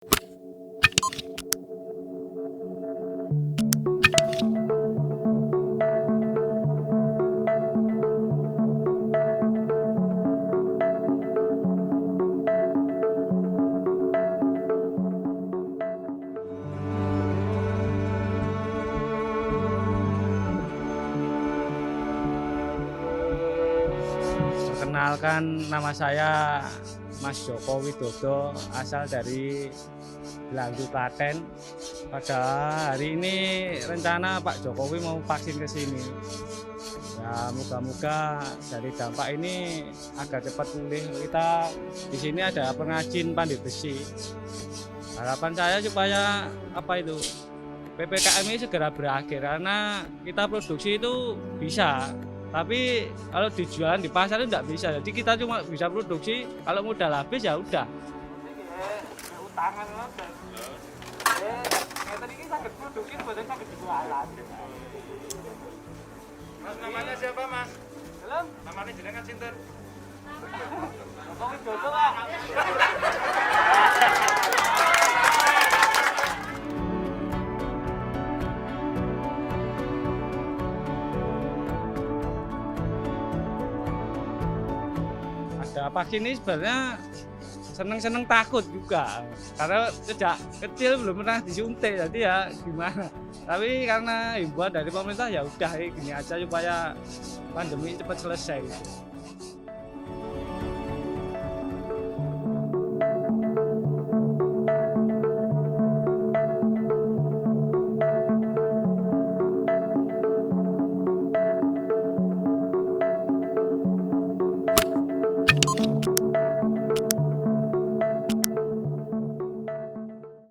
Perkenalkan, nama saya Mas Joko Widodo, asal dari Blandu, Klaten. Pada hari ini rencana Pak Jokowi mau vaksin ke sini. Ya, moga-moga dari dampak ini agar cepat pulih. Kita di sini ada pengrajin pandai besi. Harapan saya supaya PPKM ini segera berakhir, karena kita produksi itu bisa, tapi kalau dijual di pasar itu tidak bisa. Jadi kita cuma bisa produksi, kalau modal habis ya udah. Mas, namanya siapa, Mas? Belum? Namanya jenengan sinten? Joko Widodo, Pak. Ada vaksin ini sebenarnya seneng-seneng takut juga, karena sejak kecil belum pernah disuntik, jadi ya gimana. Tapi karena himbauan dari pemerintah ya udah gini aja supaya pandemi cepat selesai.